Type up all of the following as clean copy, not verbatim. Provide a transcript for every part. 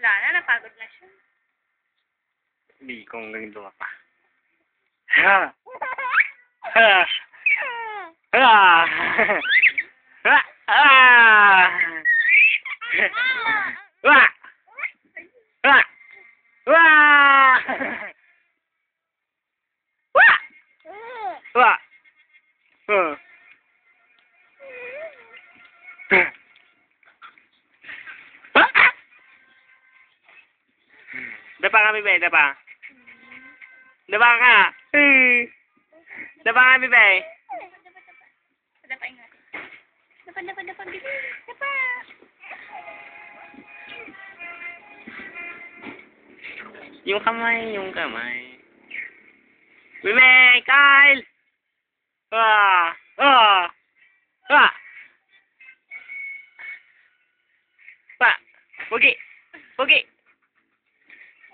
Wala na, napagod na siya. Hindi ko ganito pa. Ha! Ha! Ha! Ha! Ah! Wah! Wah! Wah! Wah! Wah! Dapa kami, be, dapa. Dapa ka. Dapa kami, be. Dapa ingat. Dapa, bilis. Dapa. Yung kamay. Bebe, Kyle! Ah! Ah! Ah! Pa! Pugi!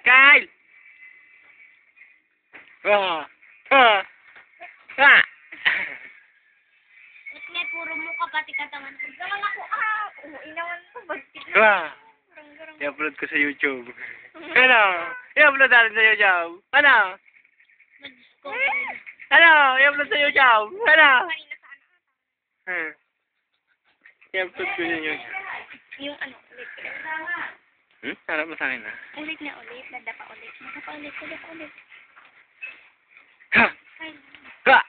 Kyle! Ah! Ah! Ah! At puro mukha pati katawan. Gawan ako, inawan ko. Ah! I-upload ko sa YouTube. Ano? I-upload natin sa YouTube. Ano? Ano? I-upload sa YouTube. Ano? I-upload ko sa YouTube. Yung ano, ulit. Harap mo sa akin, ha? Ulit. Nadapa ulit. Nadapa ulit. Ha! Ay, Ha!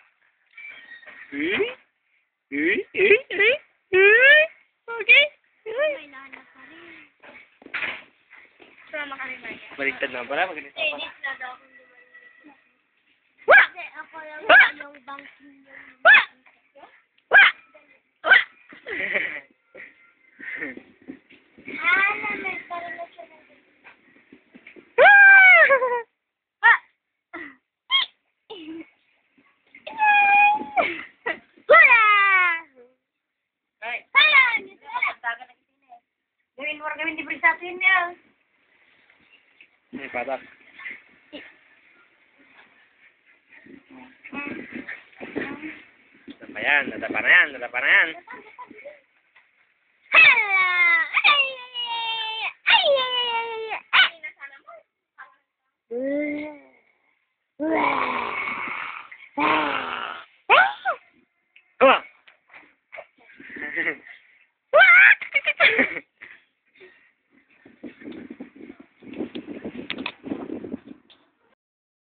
Okay? may lana pa rin. Sumama ka rin, Maria. Baliktad na pala. Magalit na pala. Edit na daw kung lumalik. Wah! Hindi, ako lang yung bangking yung... Wah! Wah! Wah! May parang na siya ng... Gawin di sa atin niya. May patak. Nadapa na yan.